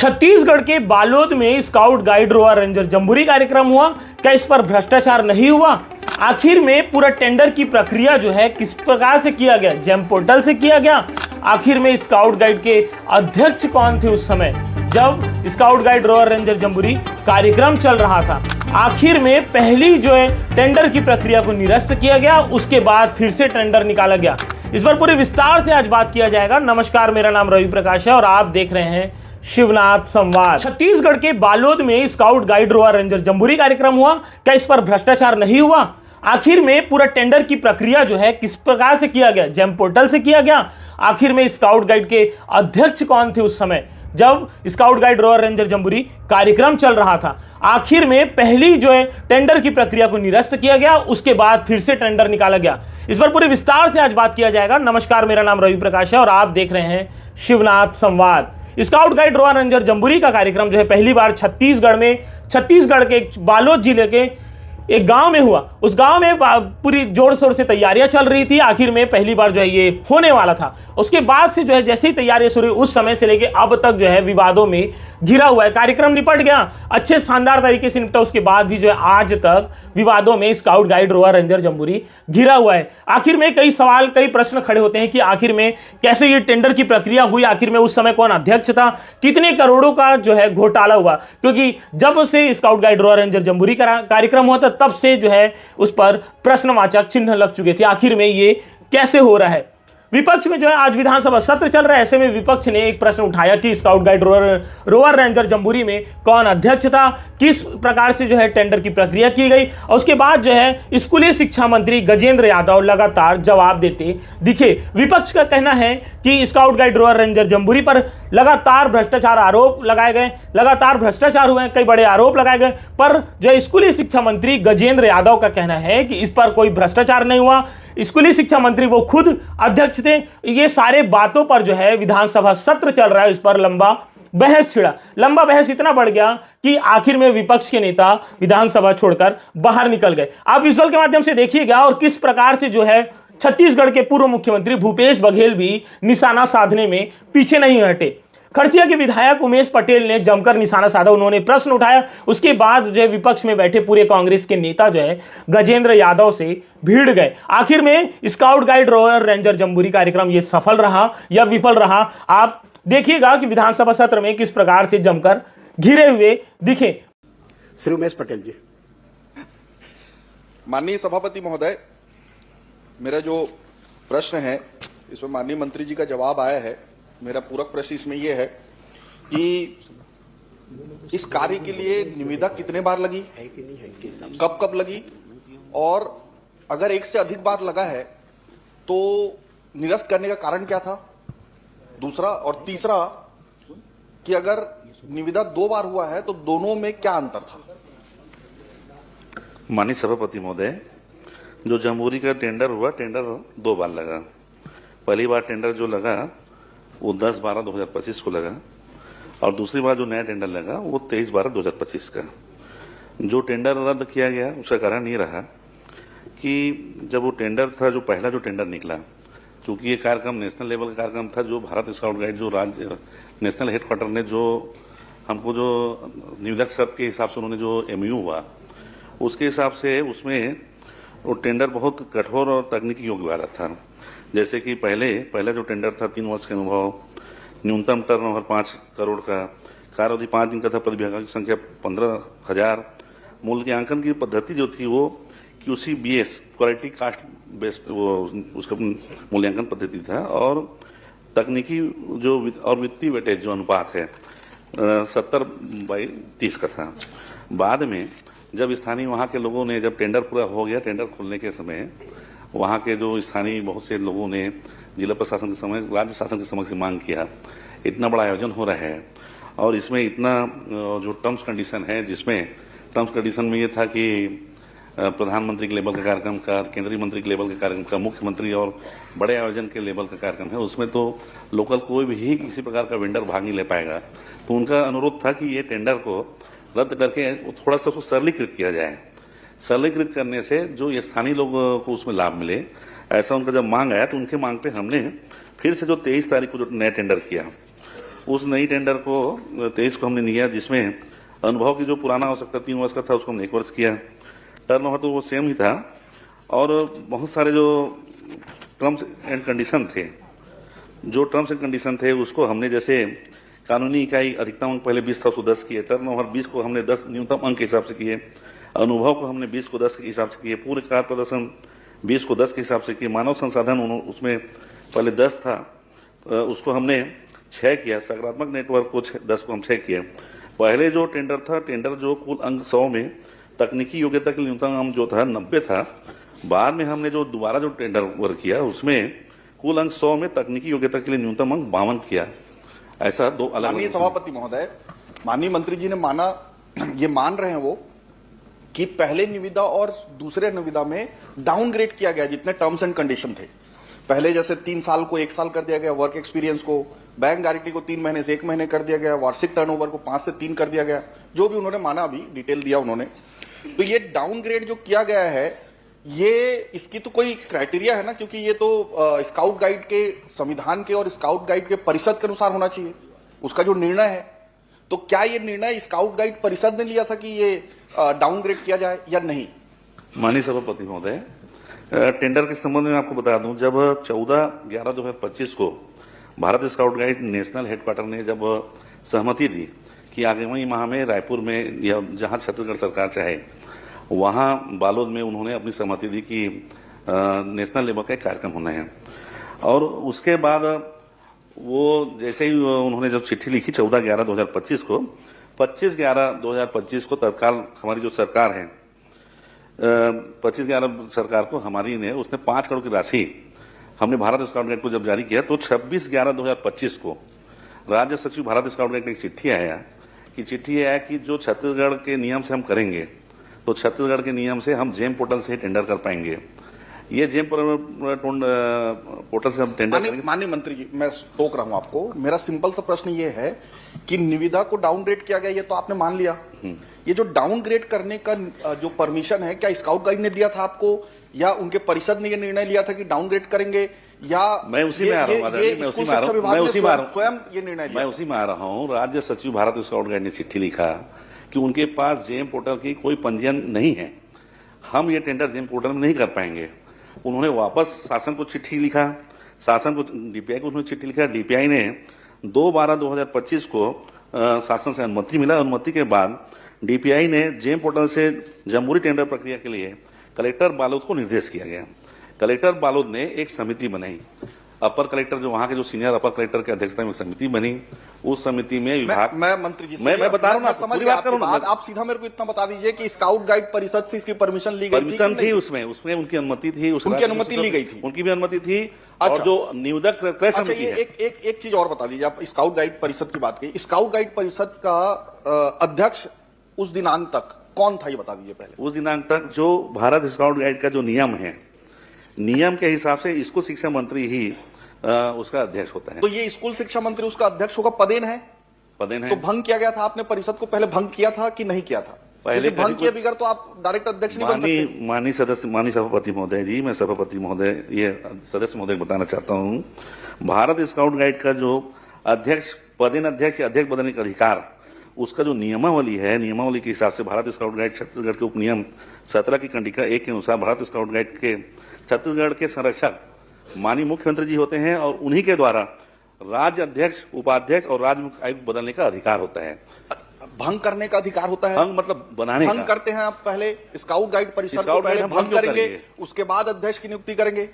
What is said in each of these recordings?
छत्तीसगढ़ के बालोद में scout guide रोआ रेंजर जम्बूरी कार्यक्रम हुआ। क्या इस पर भ्रष्टाचार नहीं हुआ? आखिर में पूरा टेंडर की प्रक्रिया जो है किस प्रकार से किया गया? जेम पोर्टल से किया गया। आखिर में स्काउट गाइड के अध्यक्ष कौन थे उस समय जब स्काउट गाइड रोआ रेंजर जम्बूरी कार्यक्रम चल रहा था? आखिर में पहली जो है टेंडर की प्रक्रिया को निरस्त किया गया, उसके बाद फिर से टेंडर निकाला गया। इस पर पूरे विस्तार से आज बात किया जाएगा। नमस्कार, मेरा नाम रवि प्रकाश है और आप देख रहे हैं शिवनाथ संवाद। छत्तीसगढ़ के बालोद में स्काउट गाइड रोआ रेंजर जम्बूरी कार्यक्रम हुआ। क्या इस पर भ्रष्टाचार नहीं हुआ? आखिर में पूरा टेंडर की प्रक्रिया जो है किस प्रकार से किया गया? जेम पोर्टल से किया गया। आखिर में स्काउट गाइड के अध्यक्ष कौन थे उस समय जब स्काउट गाइड रोआ रेंजर जम्बूरी कार्यक्रम चल रहा था? आखिर में पहली जो है टेंडर की प्रक्रिया को निरस्त किया गया, उसके बाद फिर से टेंडर निकाला गया। इस पर पूरे विस्तार से आज बात किया जाएगा। नमस्कार, मेरा नाम रवि प्रकाश है और आप देख रहे हैं शिवनाथ संवाद। स्काउट गाइड रोआ रेंजर जम्बूरी का कार्यक्रम जो है पहली बार छत्तीसगढ़ के बालोद जिले के एक गांव में हुआ। उस गांव में पूरी जोर शोर से तैयारियां चल रही थी। आखिर में पहली बार जो है ये होने वाला था। उसके बाद से जो है जैसे ही तैयारियां शुरू हुई, उस समय से लेके अब तक जो है विवादों में घिरा हुआ है। कार्यक्रम निपट गया, अच्छे शानदार तरीके से निपटा। उसके बाद भी जो है आज तक विवादों में स्काउट गाइड रोआ रेंजर जम्बूरी घिरा हुआ है। आखिर में कई सवाल, कई प्रश्न खड़े होते हैं कि आखिर में कैसे ये टेंडर की प्रक्रिया हुई, आखिर में उस समय कौन अध्यक्ष था, कितने करोड़ों का जो है घोटाला हुआ। क्योंकि जब से स्काउट गाइड रोआ रेंजर जम्बूरी का कार्यक्रम हुआ था, तब से जो है उस पर प्रश्नवाचक चिन्ह लग चुके थे। आखिर में ये कैसे हो रहा है? विपक्ष में जो है आज विधानसभा सत्र चल रहा है। ऐसे में विपक्ष ने एक प्रश्न उठाया कि स्काउट गाइड रोआ रेंजर जम्बूरी में कौन अध्यक्ष था, किस प्रकार से जो है टेंडर की प्रक्रिया की गई। और उसके बाद जो है स्कूली शिक्षा मंत्री गजेंद्र यादव लगातार जवाब देते दिखे। विपक्ष का कहना है कि स्काउट गाइड रोआ रेंजर जम्बूरी पर लगातार भ्रष्टाचार आरोप लगाए गए, लगातार भ्रष्टाचार हुए, कई बड़े आरोप लगाए गए। पर जो स्कूली शिक्षा मंत्री गजेंद्र यादव का कहना है कि इस पर कोई भ्रष्टाचार नहीं हुआ। स्कूली शिक्षा मंत्री वो खुद अध्यक्ष थे। ये सारे बातों पर जो है विधानसभा सत्र चल रहा है, इस पर लंबा बहस छिड़ा। लंबा बहस इतना बढ़ गया कि आखिर में विपक्ष के नेता विधानसभा छोड़कर बाहर निकल गए। आप विजुअल के माध्यम से देखिएगा और किस प्रकार से जो है छत्तीसगढ़ के पूर्व मुख्यमंत्री भूपेश बघेल भी निशाना साधने में पीछे नहीं हटे। खरसिया के विधायक उमेश पटेल ने जमकर निशाना साधा, उन्होंने प्रश्न उठाया। उसके बाद जो है विपक्ष में बैठे पूरे कांग्रेस के नेता जो है गजेंद्र यादव से भीड़ गए। आखिर में स्काउट गाइड रोआ रेंजर जम्बूरी कार्यक्रम ये सफल रहा या विफल रहा? आप देखिएगा कि विधानसभा सत्र में किस प्रकार से जमकर घिरे हुए दिखे। श्री उमेश पटेल जी। माननीय सभापति महोदय, मेरा जो प्रश्न है इसमें माननीय मंत्री जी का जवाब आया है। मेरा पूरक प्रश्न इसमें यह है कि इस कार्य के लिए निविदा कितने बार लगी, कब कब लगी, और अगर एक से अधिक बार लगा है तो निरस्त करने का कारण क्या था? दूसरा और तीसरा कि अगर निविदा 2 बार हुआ है तो दोनों में क्या अंतर था? माननीय सभापति महोदय, जो जम्बूरी का टेंडर हुआ, टेंडर 2 बार लगा। पहली बार टेंडर जो लगा वो 10/12/2025 को लगा और दूसरी बार जो नया टेंडर लगा वो 23/12/2025 का। जो टेंडर रद्द किया गया उसका कारण ये रहा कि जब वो टेंडर था, जो पहला जो टेंडर निकला, चूंकि ये कार्यक्रम नेशनल लेवल का कार्यक्रम था, जो भारत स्काउट गाइड जो राज्य नेशनल हेडक्वार्टर ने जो हमको जो निविदा शर्त के हिसाब से उन्होंने जो MOU हुआ, उसके हिसाब से उसमें वो टेंडर बहुत कठोर और तकनीकी योग्य वाला था। जैसे कि पहले जो टेंडर था 3 वर्ष के अनुभव, न्यूनतम टर्नओवर 5 करोड़ का, कार्यावधि 5 दिन का था, प्रतिभागियों की संख्या 15,000। मूल्यांकन की पद्धति जो थी वो QCBS क्वालिटी कास्ट बेस्ड वो उसका मूल्यांकन पद्धति था, और तकनीकी जो और वित्तीय वेटेज जो अनुपात है 70/30 का था। बाद में जब स्थानीय वहाँ के लोगों ने, जब टेंडर पूरा हो गया, टेंडर खुलने के समय वहाँ के जो स्थानीय बहुत से लोगों ने जिला प्रशासन के समय, राज्य शासन के समक्ष मांग किया, इतना बड़ा आयोजन हो रहा है और इसमें इतना जो टर्म्स कंडीशन है, जिसमें टर्म्स कंडीशन में ये था कि प्रधानमंत्री के लेवल का कार्यक्रम का, केंद्रीय मंत्री के लेवल के कार्यक्रम का, मुख्यमंत्री और बड़े आयोजन के लेवल का कार्यक्रम है, उसमें तो लोकल कोई भी किसी प्रकार का वेंडर भाग नहीं ले पाएगा। तो उनका अनुरोध था कि ये टेंडर को रद्द करके थोड़ा सा उसको सरलीकृत किया जाए। सरलीकृत करने से जो स्थानीय लोगों को उसमें लाभ मिले, ऐसा उनका जब मांग आया तो उनके मांग पे हमने फिर से जो 23 तारीख को जो नया टेंडर किया, उस नई टेंडर को 23 को हमने लिया, जिसमें अनुभव की जो पुराना हो सकता 3 वर्ष का था उसको हमने 1 वर्ष किया। टर्नओवर तो वो सेम ही था और बहुत सारे जो टर्म्स एंड कंडीशन थे, उसको हमने जैसे कानूनी इकाई अधिकतम अंक पहले 20 था उसको 10 किए, टर्नओवर 20 को हमने 10 न्यूनतम अंक के हिसाब से किए, अनुभव को हमने 20 को 10 के हिसाब से किए, पूर्ण कार्य प्रदर्शन 20 को 10 के हिसाब से किए, मानव संसाधन उसमें पहले 10 था उसको हमने 6 किया, सकारात्मक नेटवर्क को 10 को हम 6 किए। पहले जो टेंडर था, टेंडर जो कुल अंक 100 में तकनीकी योग्यता के न्यूनतम अंक जो था 90 था, बाद में हमने जो दोबारा जो टेंडर वर्क किया उसमें कुल अंक 100 में तकनीकी योग्यता के लिए न्यूनतम अंक 52 किया। ऐसा दो अलग। माननीय सभापति महोदय, माननीय मंत्री जी ने माना, ये मान रहे हैं वो कि पहले निविदा और दूसरे निविदा में डाउनग्रेड किया गया जितने टर्म्स एंड कंडीशन थे। पहले जैसे 3 साल को 1 साल कर दिया गया, वर्क एक्सपीरियंस को, बैंक गारंटी को 3 महीने से 1 महीने कर दिया गया, वार्षिक टर्नओवर को 5 से 3 कर दिया गया, जो भी उन्होंने माना, अभी डिटेल दिया उन्होंने। तो ये डाउनग्रेड जो किया गया है, ये इसकी तो कोई क्राइटेरिया है ना, क्योंकि ये तो स्काउट गाइड के संविधान के और स्काउट गाइड के परिषद के अनुसार होना चाहिए, उसका जो निर्णय है। तो क्या ये निर्णय स्काउट गाइड परिषद ने लिया था कि ये डाउनग्रेड किया जाए या नहीं? माननीय सभापति महोदय, टेंडर के संबंध में आपको बता दूं, जब 14/11/2025 को Bharat scout guide national headquarter ने जब सहमति दी कि आगामी माह में रायपुर में या जहां छत्तीसगढ़ सरकार चाहे वहां बालोद में उन्होंने अपनी सहमति दी कि नेशनल लेवल का कार्यक्रम होना है। और उसके बाद वो जैसे ही उन्होंने जब चिट्ठी लिखी 14/11/2025 को, 25/11/2025 को तत्काल हमारी जो सरकार है 25/11 सरकार को हमारी ने उसने 5 करोड़ की राशि हमने भारत स्काउट गाइड को जब जारी किया, तो 26/11/2025 को राज्य सचिव भारत स्काउट गाइड की चिट्ठी आया कि जो छत्तीसगढ़ के नियम से हम करेंगे तो छत्तीसगढ़ के नियम से हम जेम पोर्टल से टेंडर कर पाएंगे। ये जेम पोर्टल से हम टेंडर करेंगे। माननीय मंत्री जी, मैं टोक रहा हूं आपको, मेरा सिंपल सा प्रश्न ये है कि निविदा को डाउनग्रेड किया गया, ये तो आपने मान लिया। ये जो डाउनग्रेड करने का जो परमिशन है, क्या स्काउट गाइड ने दिया था आपको, या उनके परिषद ने ये निर्णय लिया था कि डाउनग्रेड करेंगे, या मैं उसी में आ रहा हूं, स्वयं ये निर्णय लिया? मैं उसी में आ रहा हूं। राज्य सचिव भारत स्काउट गाइड ने चिट्ठी लिखा कि उनके पास जेम पोर्टल की कोई पंजीयन नहीं है, हम ये टेंडर जेम पोर्टल में नहीं कर पाएंगे। उन्होंने वापस शासन को चिट्ठी लिखा, शासन को डीपीआई को उसने चिट्ठी लिखा, डीपीआई ने 2/12/2025 को शासन से अनुमति मिला। अनुमति के बाद डीपीआई ने जेम पोर्टल से जम्बूरी टेंडर प्रक्रिया के लिए कलेक्टर बालोद को निर्देश किया गया। कलेक्टर बालोद ने एक समिति बनाई, अपर कलेक्टर जो वहां के जो सीनियर अपर कलेक्टर की अध्यक्षता में एक समिति बनी। उस समिति में विभाग, मैं मंत्री जी मैं बता रहा हूँ, पूरी बात करूँ, आप सीधा मेरे को इतना बता दीजिए कि स्काउट गाइड परिषद से इसकी परमिशन ली गई? परमिशन थी, उसमें उनकी अनुमति थी, उनकी अनुमति ली गई थी, उनकी भी अनुमति थी। और जो नियुक्त क्रय समिति है, एक चीज और बता दीजिए, आप स्काउट गाइड परिषद की बात की, स्काउट गाइड परिषद का अध्यक्ष उस दिनांक तक कौन था, ये बता दीजिए पहले। उस दिनांक तक जो भारत स्काउट गाइड का जो नियम है, नियम के हिसाब से स्कूल शिक्षा मंत्री ही उसका अध्यक्ष होता है। तो ये स्कूल शिक्षा मंत्री उसका अध्यक्ष होगा, पदेन है? पदेन है। तो भंग किया गया था, आपने परिषद को पहले भंग किया था कि नहीं किया था? पहले भंग किए बगैर तो आप डायरेक्ट अध्यक्ष नहीं बन सकते। माननीय सदस्य, माननीय सभापति महोदय जी, मैं सभापति महोदय, ये सदस्य महोदय बताना चाहता हूँ, भारत स्काउट गाइड का जो अध्यक्ष, पदेन अध्यक्ष या अध्यक्ष बदलने का अधिकार, उसका जो नियमावली है, नियमावली के हिसाब से भारत स्काउट गाइड छत्तीसगढ़ के उपनियम 17 की कंडिका 1 के अनुसार भारत स्काउट गाइड के छत्तीसगढ़ के संरक्षक माननीय मुख्यमंत्री जी होते हैं और उन्हीं के द्वारा राज्य अध्यक्ष, उपाध्यक्ष और राज्य मुख्य आयुक्त बदलने का अधिकार होता है। भंग करने का अधिकार होता है? भंग मतलब बनाने भंग करते हैं आप पहले स्काउट गाइड परिषद को पहले भंग करेंगे, उसके बाद अध्यक्ष की नियुक्ति करेंगे,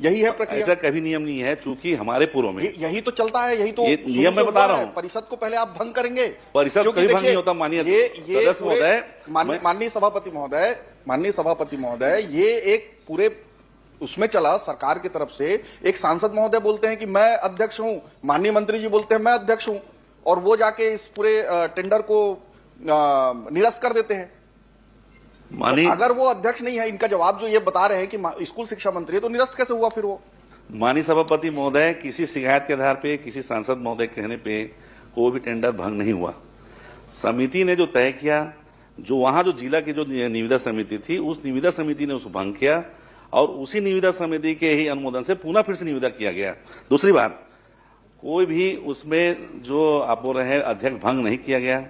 यही है प्रक्रिया? ऐसा कभी नियम नहीं है, चूंकि हमारे पूर्व में यही तो चलता है, यही तो नियम मैं बता रहा हूँ। परिषद को पहले आप भंग करेंगे, परिषद कभी भंग नहीं होता। माननीय सदस्य महोदय, माननीय सभापति महोदय, माननीय सभापति महोदय, ये एक पूरे उसमें चला सरकार की तरफ से। एक सांसद महोदय बोलते हैं कि मैं अध्यक्ष हूं, माननीय मंत्री जी बोलते हैं मैं अध्यक्ष हूं, और वो जाके इस पूरे टेंडर को निरस्त कर देते हैं। अगर वो अध्यक्ष नहीं है, इनका जवाब जो ये बता रहे हैं कि स्कूल शिक्षा मंत्री है, तो निरस्त कैसे हुआ फिर वो? माननीय सभापति महोदय, किसी शिकायत के आधार पे, किसी सांसद महोदय कहने पे कोई भी टेंडर भंग नहीं हुआ। समिति ने जो तय किया, जो वहां जो जिला की जो निविदा समिति थी, उस निविदा समिति ने उसको भंग किया और उसी निविदा समिति के ही अनुमोदन से पुनः फिर से निविदा किया गया। दूसरी बात, कोई भी उसमें जो आप बोल रहे हैं अध्यक्ष भंग नहीं किया गया।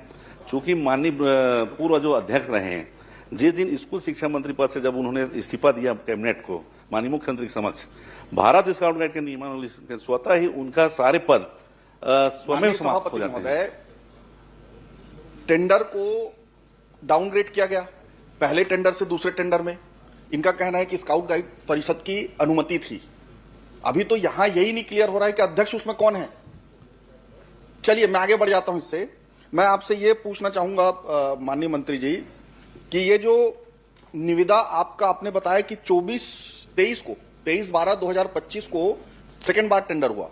चूंकि माननीय पूर्व जो अध्यक्ष रहे हैं, जिस दिन स्कूल शिक्षा मंत्री पद से जब उन्होंने इस्तीफा दिया कैबिनेट को माननीय मुख्यमंत्री के समक्ष, भारत स्काउट गाइड के नियमावली स्वतः ही उनका सारे पद स्वयं समाप्त हो जाते हैं। टेंडर को डाउनग्रेड किया गया पहले टेंडर से दूसरे टेंडर में। इनका कहना है कि स्काउट गाइड परिषद की अनुमति थी। अभी तो यहां यही नहीं क्लियर हो रहा है कि अध्यक्ष उसमें कौन है। चलिए मैं आगे बढ़ जाता हूं। इससे मैं आपसे ये पूछना चाहूंगा माननीय मंत्री जी कि ये जो निविदा आपने बताया कि 23/12/2025 को सेकेंड बार टेंडर हुआ,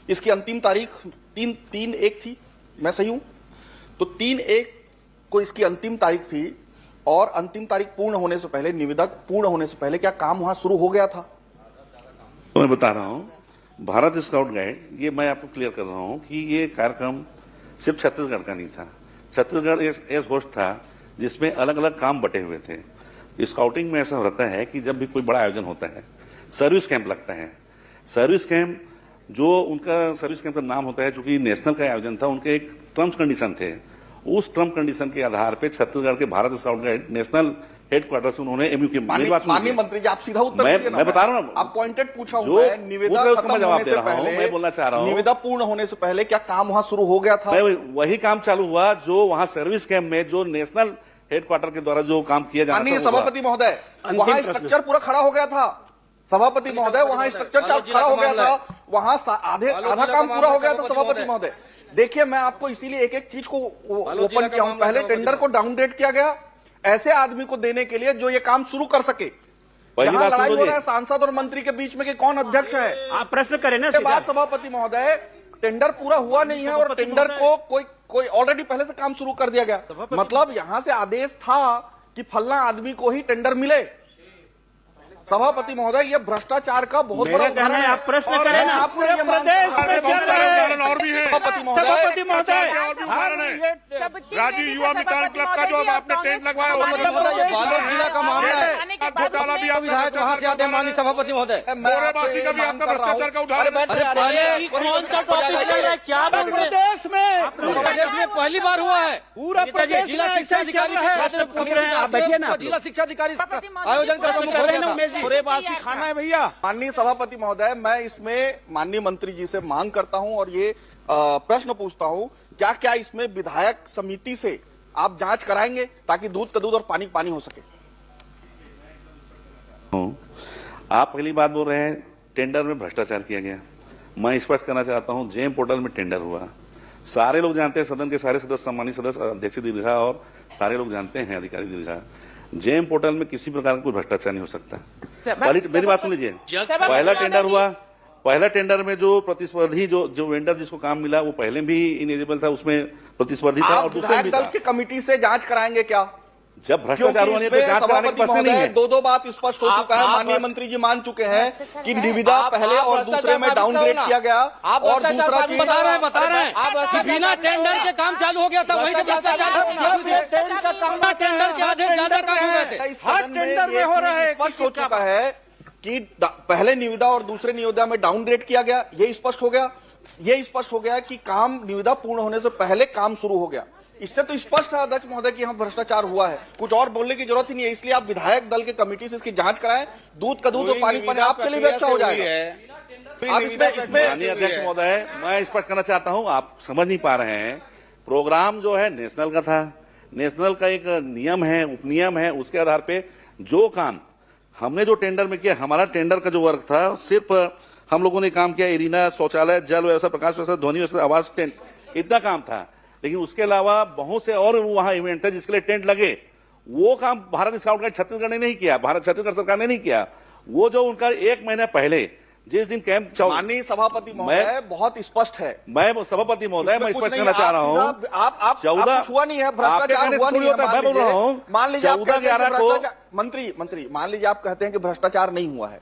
इसकी अंतिम तारीख 3/1 थी, मैं सही हूं? तो 3/1 को इसकी अंतिम तारीख थी और अंतिम तारीख पूर्ण होने से पहले, निविदा पूर्ण होने से पहले क्या काम वहां शुरू हो गया था? तो मैं बता रहा हूं, भारत स्काउट गाइड, ये मैं आपको क्लियर कर रहा हूं कि ये कार्यक्रम सिर्फ छत्तीसगढ़ का नहीं था। छत्तीसगढ़ एक होस्ट था जिसमें अलग अलग काम बटे हुए थे। स्काउटिंग में ऐसा होता है कि जब भी कोई बड़ा आयोजन होता है, सर्विस कैंप लगता है। सर्विस कैंप जो उनका सर्विस कैंप का नाम होता है, चूंकि नेशनल का आयोजन था, उनके एक टर्म्स कंडीशन थे। उस टर्म कंडीशन के आधार पर छत्तीसगढ़ के Bharat scout guide national headquarter से उन्होंने एमयू की माननीय मंत्री जी, आप सीधा उत्तर दीजिए ना। मैं बता रहा हूं, आप पॉइंटेड पूछा हुआ है। निविदा खत्म होने से पहले, मैं बोलना चाह रहा हूं, निविदा पूर्ण होने से पहले क्या काम वहां शुरू हो गया था? वही काम चालू हुआ जो वहां सर्विस कैंप में जो नेशनल हेडक्वार्टर के द्वारा जो काम किया जाना था। सभापति महोदय, वहां स्ट्रक्चर पूरा खड़ा हो गया था। सभापति महोदय, वहां स्ट्रक्चर खड़ा हो गया था, वहां आधा काम पूरा हो गया था। सभापति महोदय देखिए, मैं आपको इसीलिए एक एक चीज को ओपन किया हूं। पहले टेंडर को डाउनग्रेड किया गया ऐसे आदमी को देने के लिए जो ये काम शुरू कर सके। यहाँ लड़ाई हो रहा है सांसद और मंत्री के बीच में कि कौन अध्यक्ष है। आप प्रश्न करें ना। बात सभापति महोदय, टेंडर पूरा हुआ नहीं है और टेंडर को कोई ऑलरेडी पहले से काम शुरू कर दिया गया। मतलब यहां से आदेश था कि फलना आदमी को ही टेंडर मिले। सभापति महोदय, ये भ्रष्टाचार का बहुत बड़ा उदाहरण है। आप प्रश्न करें ना। प्रदेश में चल रहे हैं और भी है। सभापति महोदय, राजीव युवा मितान क्लब का जो आपने टेंट लगवाया, बालोद जिला का मामला है। घोटाला भी आप विधायक वहाँ से आते हैं माननीय सभापति महोदय। मोरेबासी का भी आपका भ्रष्टाचार का उदाहरण। कौन सा टॉपिक चल रहा है? क्या बोल रहे हैं? प्रदेश में पहली बार हुआ है। पूरा प्रदेश जिला शिक्षा अधिकारी जिला शिक्षा अधिकारी आयोजन का प्रमुख हो गया था। मोरेबासी खाना है भैया। माननीय सभापति महोदय, मैं इसमें माननीय मंत्री जी से मांग करता हूं और ये प्रश्न पूछता हूं, क्या क्या इसमें विधायक समिति से आप जांच कराएंगे ताकि दूध का दूध और पानी पानी हो सके? आप पहली बात बोल रहे हैं टेंडर में भ्रष्टाचार किया गया। मैं स्पष्ट करना चाहता हूं, जेम पोर्टल में टेंडर हुआ। सारे लोग जानते हैं, सदन के सारे सदस्य, सम्मानित सदस्य, अध्यक्ष दीर्घा और सारे लोग जानते हैं, अधिकारी दीर्घा, जेम पोर्टल में किसी प्रकार का कोई भ्रष्टाचार नहीं हो सकता। मेरी बात सुन लीजिए। पहला टेंडर हुआ, पहला टेंडर में जो प्रतिस्पर्धी जो वेंडर जिसको काम मिला वो पहले भी इनेजिबल था, उसमें प्रतिस्पर्धी था और दूसरे भी था। दल की कमेटी से जांच कराएंगे क्या? जब भ्रष्टाचार होने तो जांच कराने की प्रश्न नहीं है। दो बात स्पष्ट हो चुका है। माननीय मंत्री जी मान चुके हैं कि निविदा पहले और दूसरे में डाउनग्रेड किया गया और दूसरा चीज बता रहे हैं बिना टेंडर के काम चालू हो गया था। वहीं से भ्रष्टाचार टेंडर के आधे ज्यादा काम हो गए थे। हर टेंडर में हो रहा है। स्पष्ट हो चुका है कि पहले निविदा और दूसरे निविदा में डाउनग्रेड किया गया। ये स्पष्ट हो गया। ये स्पष्ट हो गया कि काम निविदा पूर्ण होने से पहले काम शुरू हो गया। इससे तो स्पष्ट है अध्यक्ष महोदय कि यहाँ भ्रष्टाचार हुआ है। कुछ और बोलने की जरूरत ही नहीं है। इसलिए आप विधायक दल के कमेटी से इसकी जांच कराएं। दूध का दूध और पानी पानी आपके लिए भी अच्छा हो जाएगा। आप इसमें अध्यक्ष महोदय, मैं स्पष्ट करना चाहता हूँ, आप समझ नहीं पा रहे हैं। प्रोग्राम जो है नेशनल का था, नेशनल का एक नियम है, उपनियम है, उसके आधार पे जो काम हमने जो टेंडर में किया, हमारा टेंडर का जो वर्क था, सिर्फ हम लोगों ने काम किया एरिना, शौचालय, जल व्यवस्था, प्रकाश व्यवस्था, ध्वनि व्यवस्था, आवास टेंट, इतना काम था। लेकिन उसके अलावा बहुत से और वहां इवेंट थे जिसके लिए टेंट लगे। वो काम भारत स्काउट गाइड छत्तीसगढ़ ने नहीं किया, भारत छत्तीसगढ़ सरकार ने नहीं किया। वो जो उनका 1 महीने पहले जिस दिन कैंप माननीय सभापति महोदय बहुत स्पष्ट है। मैं सभापति महोदय मैं स्पष्ट करना चाह रहा हूँ, आप हुआ नहीं है, भ्रष्टाचार हुआ नहीं है। मैं बोल रहा हूँ, मान लीजिए 14/11 को मंत्री मान लीजिए आप कहते हैं कि भ्रष्टाचार नहीं हुआ है,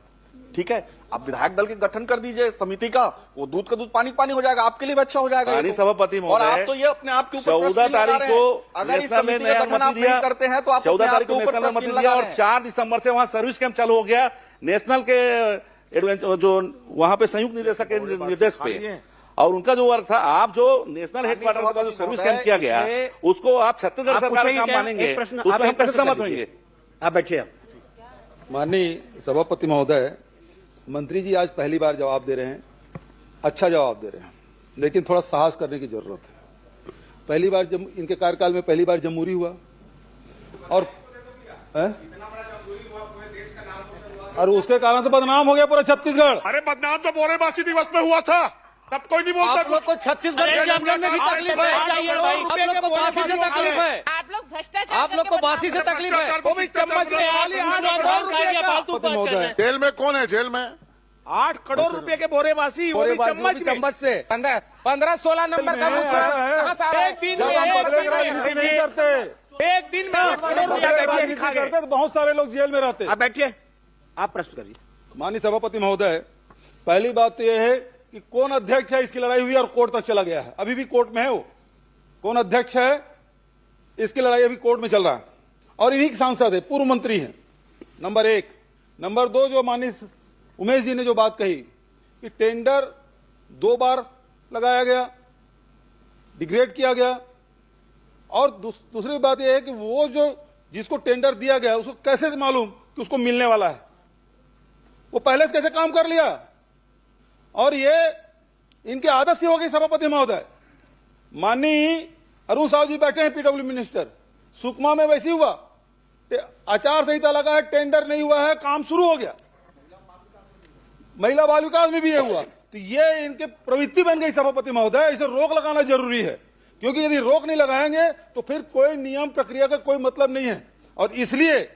ठीक है, आप विधायक दल के गठन कर दीजिए समिति का, वो दूध का दूध पानी पानी हो जाएगा, आपके लिए भी अच्छा हो जाएगा। सभापति और आप तो ये अपने आप के ऊपर 14 तारीख को अगर इस समिति का गठन आप नहीं करते हैं तो आप 14 तारीख को नेशनल अनुमति दिया और 4 दिसंबर से वहां सर्विस कैंप चालू हो गया नेशनल के जो वहां पे संयुक्त निदेशक के निर्देश पे। और उनका जो वर्क था, आप जो नेशनल हेडक्वार्टर का जो सर्विस कैंप किया गया उसको आप छत्तीसगढ़ सरकार का काम मानेंगे तो उसमें हम कैसे सहमत होंगे? आप बैठिए। आप माननीय सभापति महोदय, मंत्री जी आज पहली बार जवाब दे रहे हैं, अच्छा जवाब दे रहे हैं, लेकिन थोड़ा साहस करने की जरूरत है। पहली बार इनके कार्यकाल में पहली बार जमहूरी हुआ और उसके कारण से बदनाम हो गया पूरा छत्तीसगढ़। अरे बदनाम तो बोरेबासी दिवस में हुआ था, तब कोई नहीं बोलता। आप लोग को छत्तीसगढ़ के जमने में भी तकलीफ है, आप लोग को बासी से तकलीफ है, आप लोग भ्रष्टाचार, आप लोग को बासी से तकलीफ है। वो भी चम्मच जेल में कौन है? जेल में 8 करोड़ रुपए के बोरेबासी, वो भी चम्मच से 15-16 नंबर का कहां से आ रहा है? एक दिन में करते तो बहुत सारे लोग जेल में रहते। आप बैठिए। आप प्रश्न करिए। माननीय सभापति महोदय, पहली बात तो यह है कि कौन अध्यक्ष है, इसकी लड़ाई हुई और कोर्ट तक चला गया है, अभी भी कोर्ट में है। वो कौन अध्यक्ष है, इसकी लड़ाई अभी कोर्ट में चल रहा है और इन्हीं के सांसद है, पूर्व मंत्री हैं। नंबर 1। नंबर 2, जो माननीय उमेश जी ने जो बात कही कि टेंडर 2 बार लगाया गया, डिग्रेड किया गया, और दूसरी बात यह है कि वो जो जिसको टेंडर दिया गया उसको कैसे मालूम कि उसको मिलने वाला है? वो पहले से कैसे काम कर लिया? और ये इनकी आदत सी हो गई सभापति महोदय। माननीय अरुण साहु जी बैठे हैं, पीडब्ल्यू मिनिस्टर। सुकमा में वैसे हुआ, आचार संहिता लगा है, टेंडर नहीं हुआ है, काम शुरू हो गया। महिला बाल विकास में भी ये हुआ। तो ये इनके प्रवृत्ति बन गई सभापति महोदय। इसे रोक लगाना जरूरी है, क्योंकि यदि रोक नहीं लगाएंगे तो फिर कोई नियम प्रक्रिया का कोई मतलब नहीं है। और इसलिए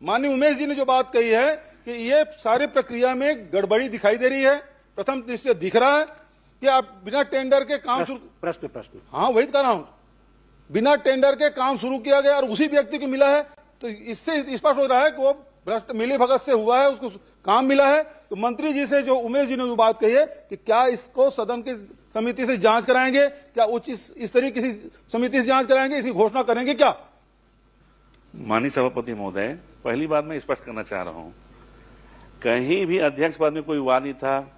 माननीय उमेश जी ने जो बात कही है कि ये सारी प्रक्रिया में गड़बड़ी दिखाई दे रही है। प्रथम दृष्टया दिख रहा है कि आप बिना टेंडर के काम प्रश्न हाँ वही कर रहा हूं, बिना टेंडर के काम शुरू किया गया और उसी व्यक्ति को मिला है। तो इससे स्पष्ट हो रहा है कि वो भ्रष्ट मिली भगत से हुआ है, उसको काम मिला है। तो मंत्री जी से जो उमेश जी ने जो बात कही है कि क्या इसको सदन की समिति से जांच कराएंगे, क्या उच्च स्तरीय किसी समिति से जांच कराएंगे, इसकी घोषणा करेंगे क्या? माननीय सभापति महोदय, पहली बात मैं स्पष्ट करना चाह रहा हूं, कहीं भी अध्यक्ष पद में कोई विवाद नहीं था।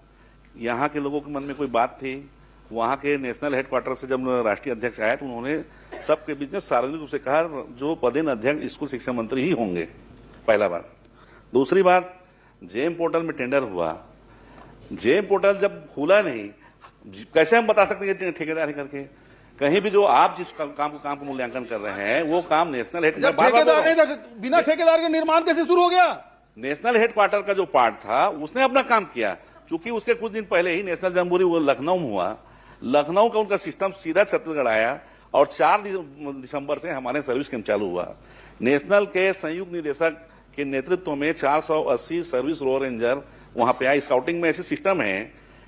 यहाँ के लोगों के मन में कोई बात थी, वहां के नेशनल हेडक्वार्टर से जब राष्ट्रीय अध्यक्ष आए तो उन्होंने सबके बीच में सार्वजनिक रूप से कहा जो पदेन अध्यक्ष स्कूल शिक्षा मंत्री ही होंगे, पहला बात। दूसरी बात, जेम पोर्टल में टेंडर हुआ, जेम पोर्टल जब खुला नहीं, कैसे हम बता सकते हैं ठेकेदारी करके? कहीं भी जो आप जिस काम को मूल्यांकन कर रहे हैं वो काम नेशनल हेडक्वार्टर, बिना ठेकेदार के निर्माण कैसे शुरू हो गया? नेशनल हेडक्वार्टर का जो पार्ट था उसने अपना काम किया। चूंकि उसके कुछ दिन पहले ही नेशनल जमहूरी वो लखनऊ में हुआ, लखनऊ का उनका सिस्टम सीधा छत्तीसगढ़ आया और 4 दिसंबर से हमारे सर्विस कैंप चालू हुआ। नेशनल के संयुक्त निदेशक के नेतृत्व में 480 सर्विस रो रेंजर वहां पे आए। स्काउटिंग में ऐसे सिस्टम है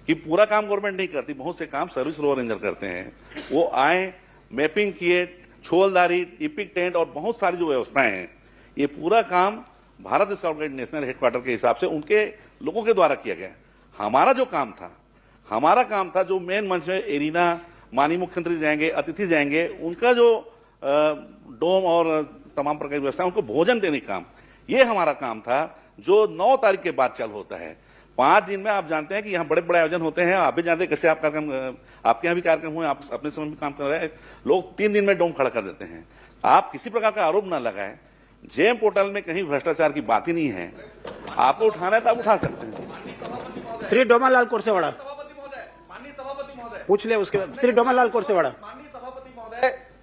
कि पूरा काम गवर्नमेंट नहीं करती, बहुत से काम सर्विस रो रेंजर करते हैं। वो आए, मैपिंग किए, छोलदारी, इपिक टेंट और बहुत सारी जो व्यवस्थाएं हैं, ये पूरा काम Bharat scout guide national headquarter के हिसाब से उनके लोगों के द्वारा किया गया। हमारा काम था जो मेन मंच में एरिना, माननीय मुख्यमंत्री जाएंगे, अतिथि जाएंगे, उनका जो डोम और तमाम प्रकार की व्यवस्था, उनको भोजन देने का काम, ये हमारा काम था, जो 9 तारीख के बाद चालू होता है। 5 दिन में आप जानते हैं कि यहाँ बड़े बड़े आयोजन होते हैं, आप भी जानते हैं कैसे आप कार्यक्रम, आपके यहाँ भी कार्यक्रम हुए, आप अपने समय में काम कर रहे हैं, लोग 3 दिन में डोम खड़ा कर देते हैं। आप किसी प्रकार का आरोप न लगाएं। जेम पोर्टल में कहीं भ्रष्टाचार की बात ही नहीं है, आपको उठाना है तो आप उठा सकते हैं। श्री डोमालाल कोरसेवाड़ा पूछ ले, उसके बाद श्री डोमालाल कोरसेवाड़ा।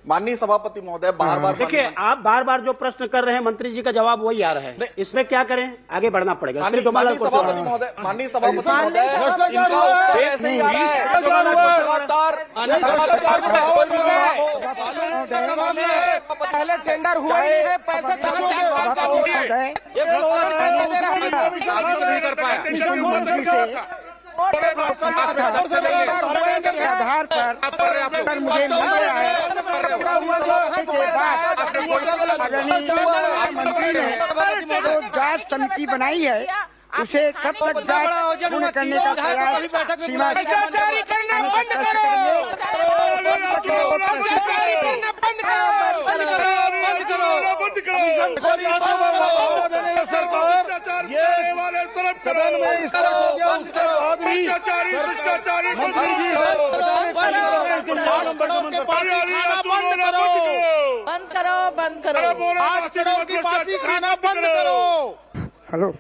माननीय सभापति महोदय, बार-बार देखिए, आप बार-बार जो प्रश्न कर रहे हैं, मंत्री जी का जवाब वही आ रहा है, इसमें क्या करें, आगे बढ़ना पड़ेगा। श्री डोमालाल कोरसेवाड़ा। माननीय सभापति महोदय, पहले टेंडर हुआ नहीं है, पैसे नहीं कर पाया। आधार पर मुझे मंत्री ने जो जांच कमेटी बनाई है उसे कब तक जांच पूर्ण करने का प्रयास सीमा करना बंद करो। बंद करो। देने का सरकार ये सदन में इस तरह हो गया, उसके बाद भी मंत्री जी बंद करो। 5 करोड़ की फांसी खाना बंद करो। हेलो